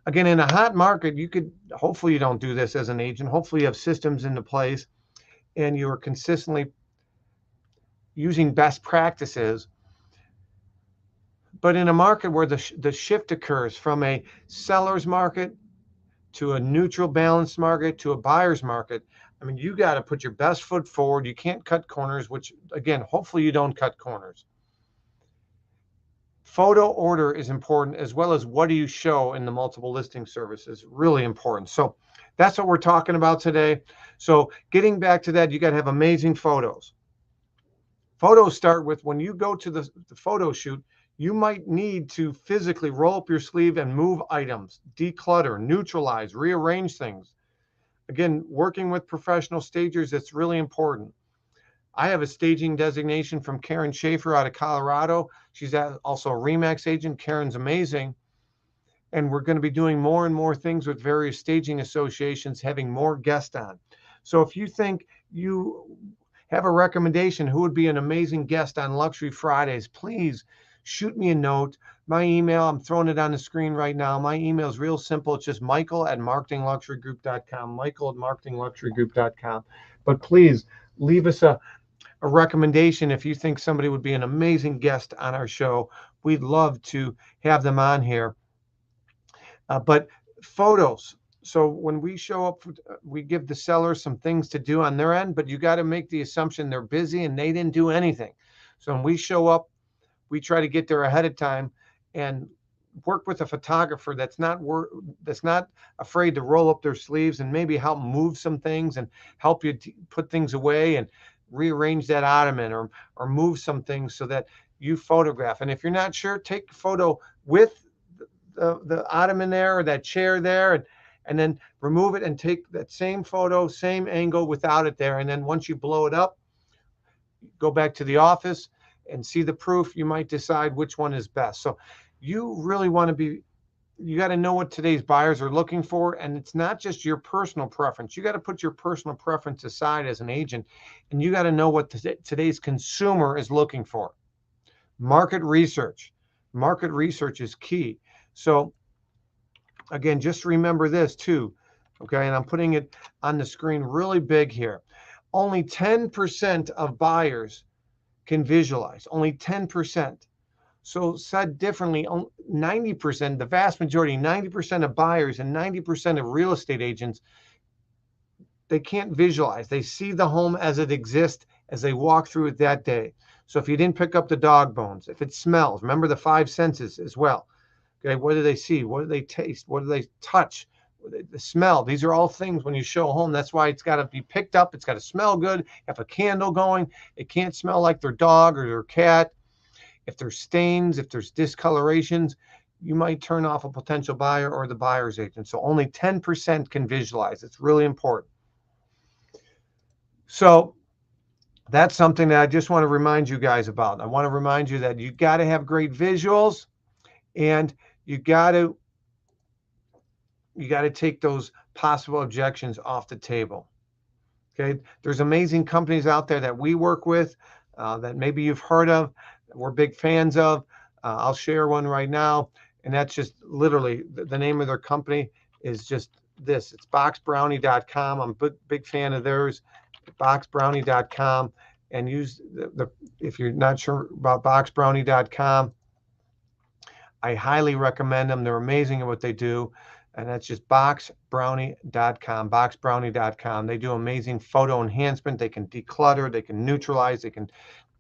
Again, in a hot market, hopefully you don't do this as an agent. Hopefully you have systems into place and you are consistently using best practices. But in a market where the shift occurs from a seller's market to a neutral balanced market to a buyer's market, I mean, you got to put your best foot forward. You can't cut corners, which again, hopefully you don't cut corners. Photo order is important, as well as what do you show in the multiple listing services, really important. So that's what we're talking about today. So getting back to that, you got to have amazing photos. Photos start with when you go to the photo shoot, you might need to physically roll up your sleeve and move items, declutter, neutralize, rearrange things. Again, working with professional stagers, it's really important. I have a staging designation from Karen Schaefer out of Colorado. She's also a RE/MAX agent. Karen's amazing. And we're going to be doing more and more things with various staging associations, having more guests on. So if you think you have a recommendation who would be an amazing guest on Luxury Fridays, please shoot me a note. My email, I'm throwing it on the screen right now. My email is real simple. It's just michael@marketingluxurygroup.com, michael@marketingluxurygroup.com. But please leave us a recommendation if you think somebody would be an amazing guest on our show. We'd love to have them on here. But photos. So when we show up, we give the seller some things to do on their end, but you got to make the assumption they're busy and they didn't do anything. So when we show up, we try to get there ahead of time and work with a photographer that's not afraid to roll up their sleeves and maybe help move some things and help you put things away and rearrange that ottoman or move some things so that you photograph. And if you're not sure, take a photo with the ottoman there or that chair there and then remove it and take that same photo, same angle without it there. And then once you blow it up, go back to the office and see the proof. You might decide which one is best. So you really want to be you got to know what today's buyers are looking for. And it's not just your personal preference. You got to put your personal preference aside as an agent, and you got to know what today's consumer is looking for. Market research. Market research is key. So again, just remember this too. Okay. And I'm putting it on the screen really big here. Only 10% of buyers can visualize. Only 10%. So said differently, 90%, the vast majority, 90% of buyers and 90% of real estate agents, they can't visualize. They see the home as it exists as they walk through it that day. So if you didn't pick up the dog bones, if it smells, remember the 5 senses as well. Okay, what do they see? What do they taste? What do they touch? The smell. These are all things when you show a home. That's why it's got to be picked up. It's got to smell good. Have a candle going. It can't smell like their dog or their cat. If there's stains, if there's discolorations, you might turn off a potential buyer or the buyer's agent. So only 10% can visualize. It's really important. So that's something that I just want to remind you guys about. I want to remind you that you got to have great visuals, and you got to take those possible objections off the table. Okay, there's amazing companies out there that we work with that maybe you've heard of, that we're big fans of. I'll share one right now, and that's just literally the name of their company is just this. It's boxbrownie.com. I'm a big fan of theirs, boxbrownie.com, and use if you're not sure about boxbrownie.com, I highly recommend them. They're amazing at what they do. And that's just boxbrownie.com, boxbrownie.com. They do amazing photo enhancement. They can declutter, they can neutralize, they can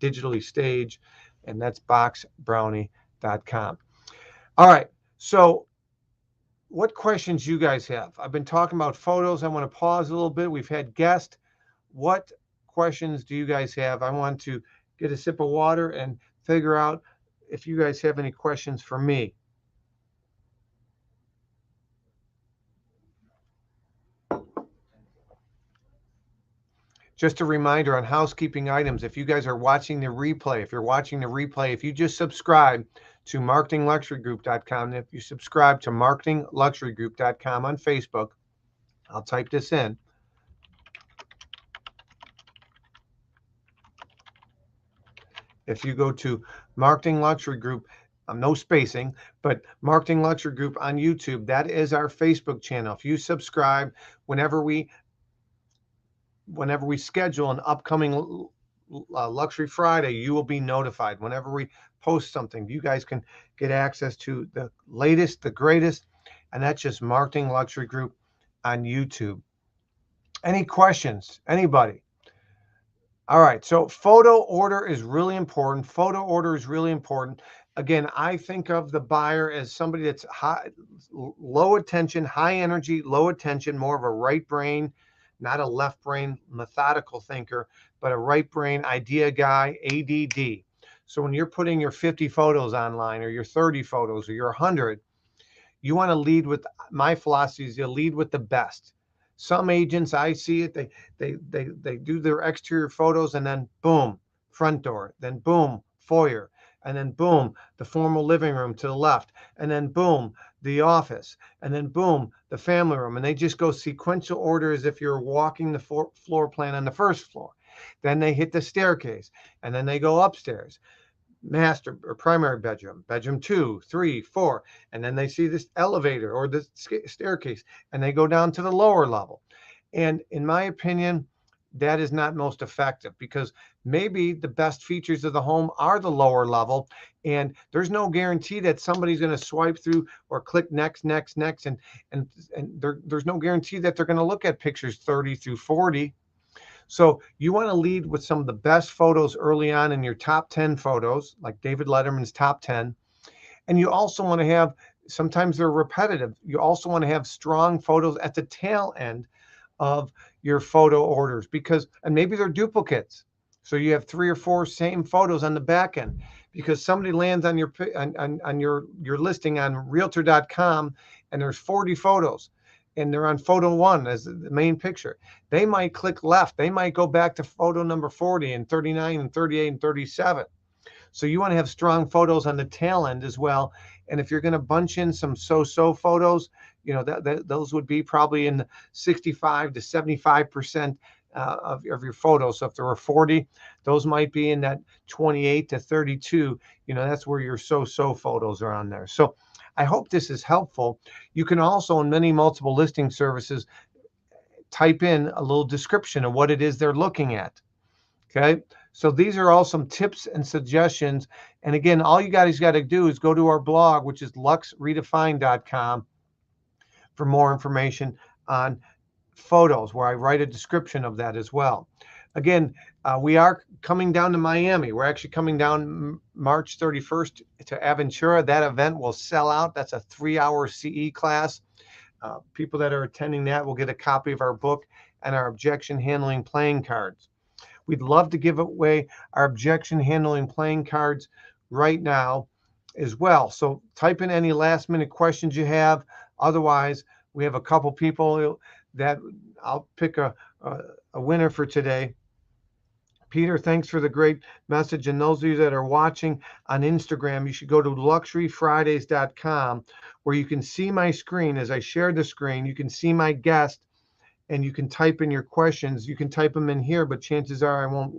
digitally stage, and that's boxbrownie.com. All right, so what questions you guys have? I've been talking about photos. I want to pause a little bit. We've had guests. What questions do you guys have? I want to get a sip of water and figure out if you guys have any questions for me. Just a reminder on housekeeping items. If you guys are watching the replay, if you just subscribe to marketingluxurygroup.com, if you subscribe to marketingluxurygroup.com on Facebook, I'll type this in. If you go to Marketing Luxury Group, no spacing, but Marketing Luxury Group on YouTube, that is our Facebook channel. If you subscribe, whenever we schedule an upcoming Luxury Friday, you will be notified. Whenever we post something, you guys can get access to the latest, the greatest, and that's just Marketing Luxury Group on YouTube. Any questions? Anybody? All right, so photo order is really important. Again, I think of the buyer as somebody that's low attention, high energy, low attention, more of a right brain, not a left brain methodical thinker, but a right brain idea guy, ADD. So when you're putting your 50 photos online, or your 30 photos, or your 100, you want to lead with, my philosophy is you lead with the best. Some agents, I see it, they do their exterior photos, and then boom, front door, then boom, foyer, and then boom, the formal living room to the left, and then boom, the office, and then boom, the family room. And they just go sequential order as if you're walking the floor plan on the first floor. Then they hit the staircase, and then they go upstairs. Master or primary bedroom, bedroom 2, 3, 4, and then they see this elevator or the staircase, and they go down to the lower level. And in my opinion, that is not most effective, because maybe the best features of the home are the lower level, and there's no guarantee that somebody's going to swipe through or click next, and there's no guarantee that they're going to look at pictures 30 through 40. So you want to lead with some of the best photos early on in your top 10 photos, like David Letterman's top 10. And you also want to have, sometimes they're repetitive, you also want to have strong photos at the tail end of your photo orders, because, and maybe they're duplicates. So you have 3 or 4 same photos on the back end, because somebody lands on your listing on Realtor.com and there's 40 photos. And they're on photo 1 as the main picture. They might click left. They might go back to photo number 40 and 39 and 38 and 37. So you want to have strong photos on the tail end as well And if you're going to bunch in some so-so photos, you know, those would be probably in the 65 to 75% of your photos. So if there were 40, those might be in that 28 to 32. You know, that's where your so-so photos are on there. So I hope this is helpful. You can also, in many multiple listing services, type in a little description of what it is they're looking at. Okay. So these are all some tips and suggestions. And again, all you guys got to do is go to our blog, which is luxeredefined.com, for more information on photos, where I write a description of that as well. Again, we are coming down to Miami. We're actually coming down March 31st to Aventura. That event will sell out. That's a 3-hour CE class. People that are attending that will get a copy of our book and our objection handling playing cards. We'd love to give away our objection handling playing cards right now as well. So type in any last minute questions you have. Otherwise, we have a couple people that I'll pick a winner for today. Peter, thanks for the great message. And those of you that are watching on Instagram, you should go to luxuryfridays.com, where you can see my screen. As I share the screen, you can see my guest, and you can type in your questions. You can type them in here, but chances are I won't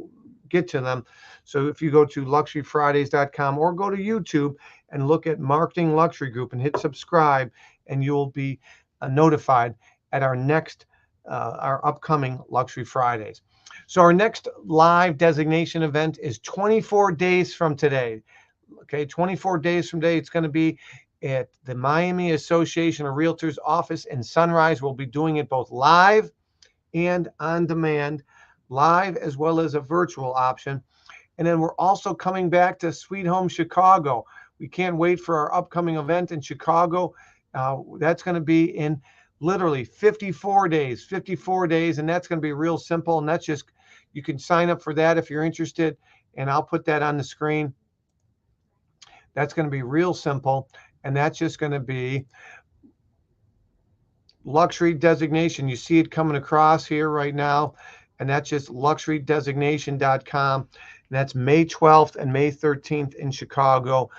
get to them. So if you go to luxuryfridays.com or go to YouTube and look at Marketing Luxury Group and hit subscribe, and you'll be notified at our next, our upcoming Luxury Fridays. So our next live designation event is 24 days from today. Okay, 24 days from today, it's going to be at the Miami Association of Realtors office in Sunrise. We'll be doing it both live and on demand, live as well as a virtual option. And then we're also coming back to Sweet Home Chicago. We can't wait for our upcoming event in Chicago. That's going to be in literally 54 days, and that's going to be real simple. And that's just, you can sign up for that if you're interested, and I'll put that on the screen. That's going to be real simple. And that's just going to be luxury designation. You see it coming across here right now. And that's just luxurydesignation.com. And that's May 12th and May 13th in Chicago.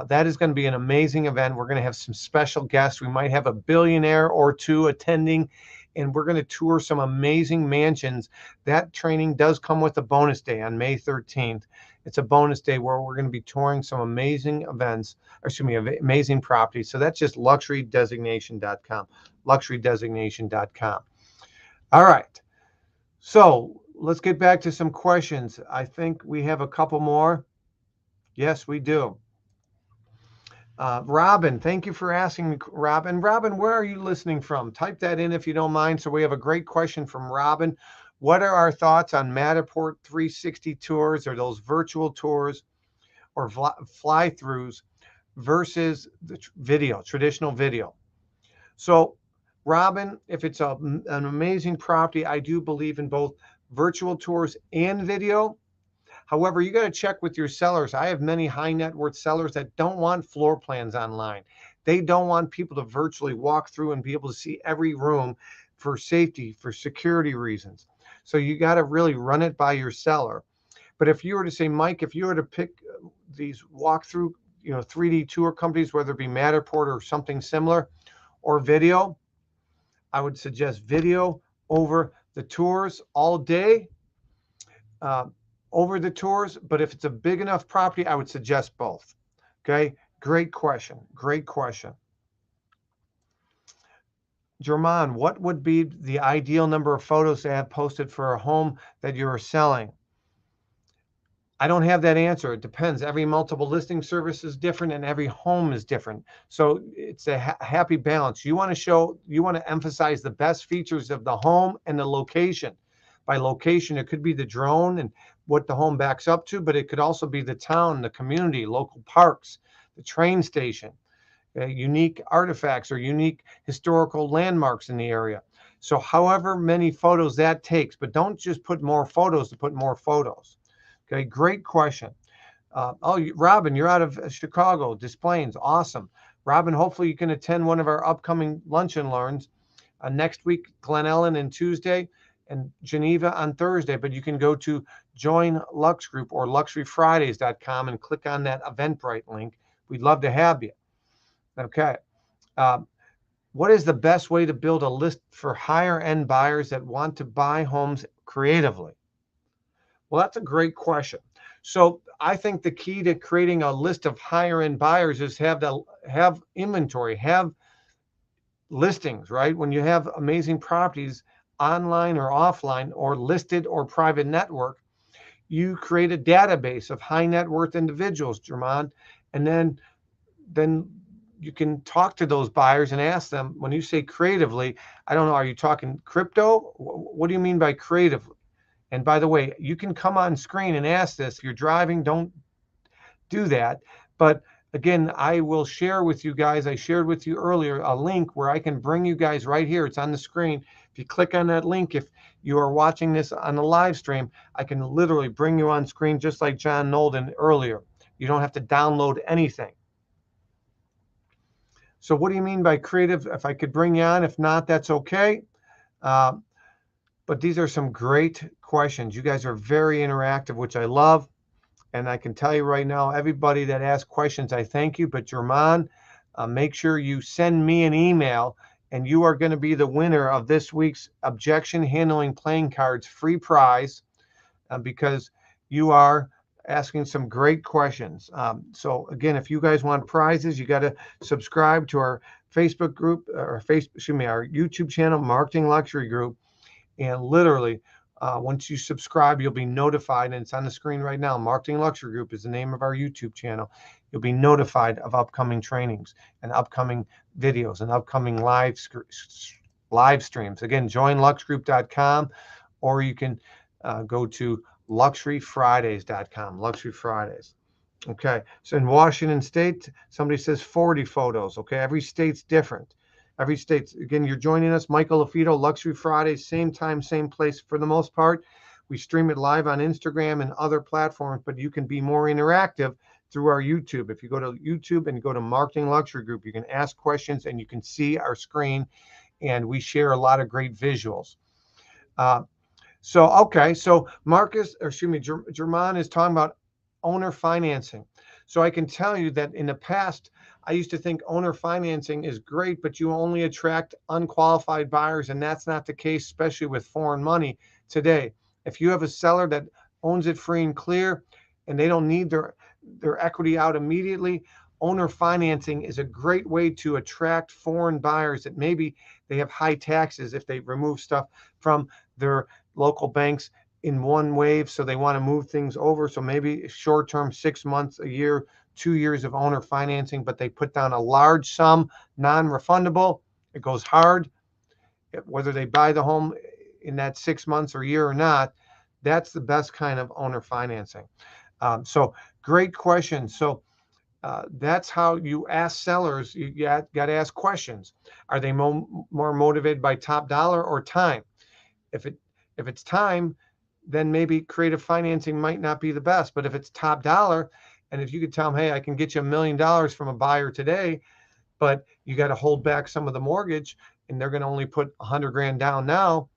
That is going to be an amazing event. We're going to have some special guests. We might have a billionaire or two attending, and we're going to tour some amazing mansions. That training does come with a bonus day on May 13th. It's a bonus day where we're going to be touring some amazing events, amazing properties. So that's just luxurydesignation.com, luxurydesignation.com. All right. So let's get back to some questions. I think we have a couple more. Yes, we do. Robin, thank you for asking me, Robin. Robin, where are you listening from? Type that in if you don't mind. So we have a great question from Robin. What are our thoughts on Matterport 360 tours, or those virtual tours or fly-throughs versus the traditional video? So Robin, if it's an amazing property, I do believe in both virtual tours and video. However, you got to check with your sellers. I have many high net worth sellers that don't want floor plans online. They don't want people to virtually walk through and be able to see every room for safety, for security reasons. So you got to really run it by your seller. But if you were to say, Mike, if you were to pick these walkthrough, 3D tour companies, whether it be Matterport or something similar, or video, I would suggest video over the tours all day. Over the tours, but if it's a big enough property, I would suggest both. Okay, great question. German, what would be the ideal number of photos to have posted for a home that you are selling? I don't have that answer. It depends. Every multiple listing service is different, and every home is different. So it's a happy balance. You want to emphasize the best features of the home and the location. By location, it could be the drone and what the home backs up to, but it could also be the town, the community, local parks, the train station, unique artifacts or unique historical landmarks in the area. So however many photos that takes, but don't just put more photos to put more photos. Okay, great question. Robin, you're out of Chicago, Des Plaines. Awesome. Robin, hopefully you can attend one of our upcoming lunch and learns next week, Glen Ellen on Tuesday and Geneva on Thursday. But you can go to Join LUXE Group or luxuryfridays.com and click on that Eventbrite link. We'd love to have you. Okay. Um, what is the best way to build a list for higher end buyers that want to buy homes creatively? Well, that's a great question. So I think the key to creating a list of higher end buyers is have inventory, have listings, right? When you have amazing properties online or offline or listed or private network, you create a database of high net worth individuals, Jermon, and then you can talk to those buyers and ask them, when you say creatively, I don't know, are you talking crypto? What do you mean by creatively? And by the way, you can come on screen and ask this. If you're driving, don't do that. But again, I will share with you guys, I shared with you earlier, a link where I can bring you guys right here. It's on the screen. If you click on that link, if you are watching this on the live stream, I can literally bring you on screen just like John Nolden earlier. You don't have to download anything. So what do you mean by creative? If I could bring you on, if not, that's okay. But these are some great questions. You guys are very interactive, which I love. And I can tell you right now, everybody that asks questions, I thank you. But Jermon, make sure you send me an email, and you are going to be the winner of this week's objection handling playing cards free prize, because you are asking some great questions. So again, if you guys want prizes, you got to subscribe to our Facebook group, or our YouTube channel, Marketing Luxury Group. And literally, once you subscribe, you'll be notified, and it's on the screen right now. Marketing Luxury Group is the name of our YouTube channel. You'll be notified of upcoming trainings and upcoming videos and upcoming live streams. Again, join luxegroup.com, or you can go to luxuryfridays.com, Luxury Fridays. Okay, so in Washington State, somebody says 40 photos. Okay, every state's different. Every state, again, you're joining us, Michael LaFido, Luxury Fridays, same time, same place for the most part. We stream it live on Instagram and other platforms, but you can be more interactive through our YouTube. If you go to YouTube and go to Marketing Luxury Group, you can ask questions and you can see our screen, and we share a lot of great visuals. So Jermon is talking about owner financing. So I can tell you that in the past, I used to think owner financing is great, but you only attract unqualified buyers, and that's not the case, especially with foreign money today. If you have a seller that owns it free and clear, and they don't need their equity out immediately, owner financing is a great way to attract foreign buyers that maybe they have high taxes if they remove stuff from their local banks in one wave, so they want to move things over. So maybe short term, 6 months, a year, 2 years of owner financing, but they put down a large sum, non-refundable. It goes hard. Whether they buy the home in that 6 months or year or not, that's the best kind of owner financing. So great question. So that's how you ask sellers. You got to ask questions. Are they more motivated by top dollar or time? If it's time, then maybe creative financing might not be the best. But if it's top dollar, and if you could tell them, hey, I can get you $1 million from a buyer today, but you got to hold back some of the mortgage, and they're going to only put 100 grand down now,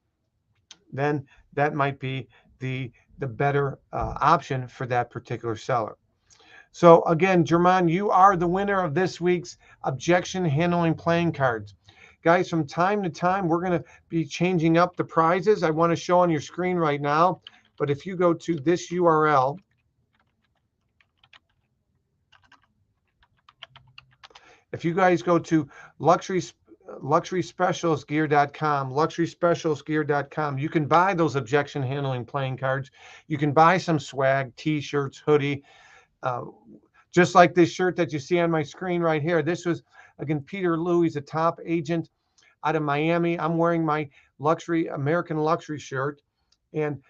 then that might be the better option for that particular seller. So again, Jermon, you are the winner of this week's objection handling playing cards. Guys, from time to time, we're going to be changing up the prizes. I want to show on your screen right now, but if you go to this URL, if you guys go to luxuryspecialistgear.com, you can buy those objection handling playing cards. You can buy some swag, t-shirts, hoodie, just like this shirt that you see on my screen right here. This was, again, Peter Liu. He's a top agent out of Miami. I'm wearing my American luxury shirt, and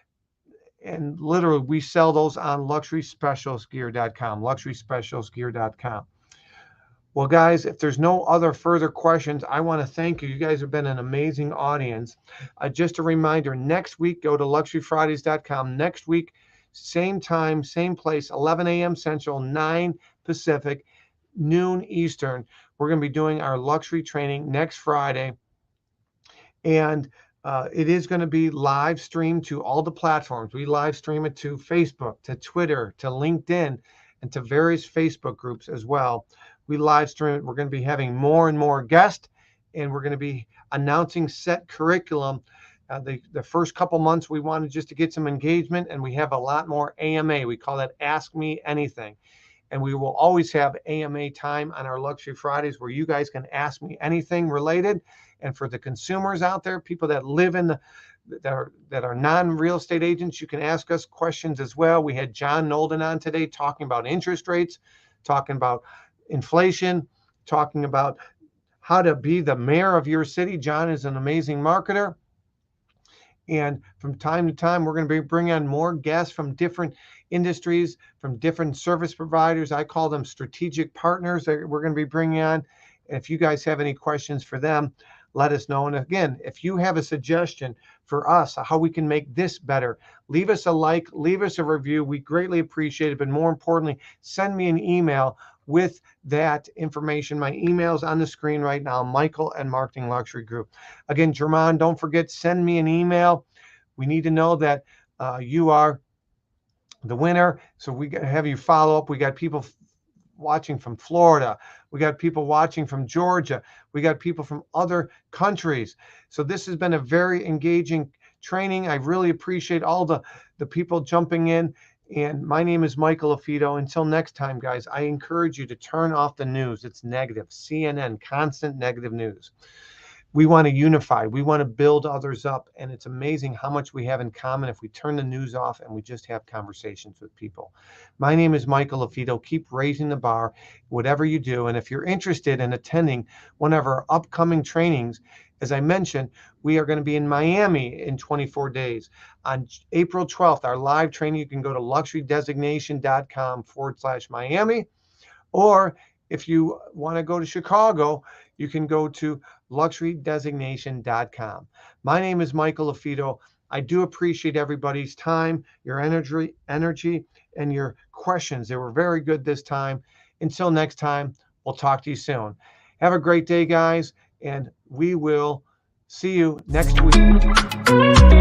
literally we sell those on luxuryspecialistgear.com. Well, guys, if there's no other further questions, I want to thank you. You guys have been an amazing audience. Just a reminder, next week, go to luxuryfridays.com. Next week, same time, same place, 11 a.m. Central, 9 Pacific, noon Eastern. We're going to be doing our luxury training next Friday. And it is going to be live streamed to all the platforms. We live stream it to Facebook, to Twitter, to LinkedIn, and to various Facebook groups as well. We live stream it. We're going to be having more and more guests, and we're going to be announcing set curriculum. The first couple months, we wanted just to get some engagement, and we have a lot more AMA. We call that Ask Me Anything. And we will always have AMA time on our Luxury Fridays where you guys can ask me anything related. And for the consumers out there, people that live in that are non-real estate agents, you can ask us questions as well. We had John Nolden on today talking about interest rates, talking about inflation, talking about how to be the mayor of your city. John is an amazing marketer. And from time to time, we're going to be bringing on more guests from different industries, from different service providers. I call them strategic partners that we're going to be bringing on. And if you guys have any questions for them, let us know. And again, if you have a suggestion for us, how we can make this better, leave us a like, leave us a review. We greatly appreciate it. But more importantly, send me an email with that information. My email is on the screen right now, Michael@Marketing Luxury Group. Again, Jermon, don't forget, send me an email. We need to know that you are the winner. So we have you follow up. We got people watching from Florida. We got people watching from Georgia. We got people from other countries. So this has been a very engaging training. I really appreciate all the people jumping in. And my name is Michael LaFido. Until next time, guys, I encourage you to turn off the news. It's negative. CNN, constant negative news. We want to unify. We want to build others up. And it's amazing how much we have in common if we turn the news off and we just have conversations with people. My name is Michael LaFido. Keep raising the bar, whatever you do. And if you're interested in attending one of our upcoming trainings, as I mentioned, we are going to be in Miami in 24 days. On April 12th, our live training, you can go to luxurydesignation.com/Miami. Or if you want to go to Chicago, you can go to luxurydesignation.com. My name is Michael LaFido. I do appreciate everybody's time, your energy, and your questions. They were very good this time. Until next time, we'll talk to you soon. Have a great day, guys, and we will see you next week.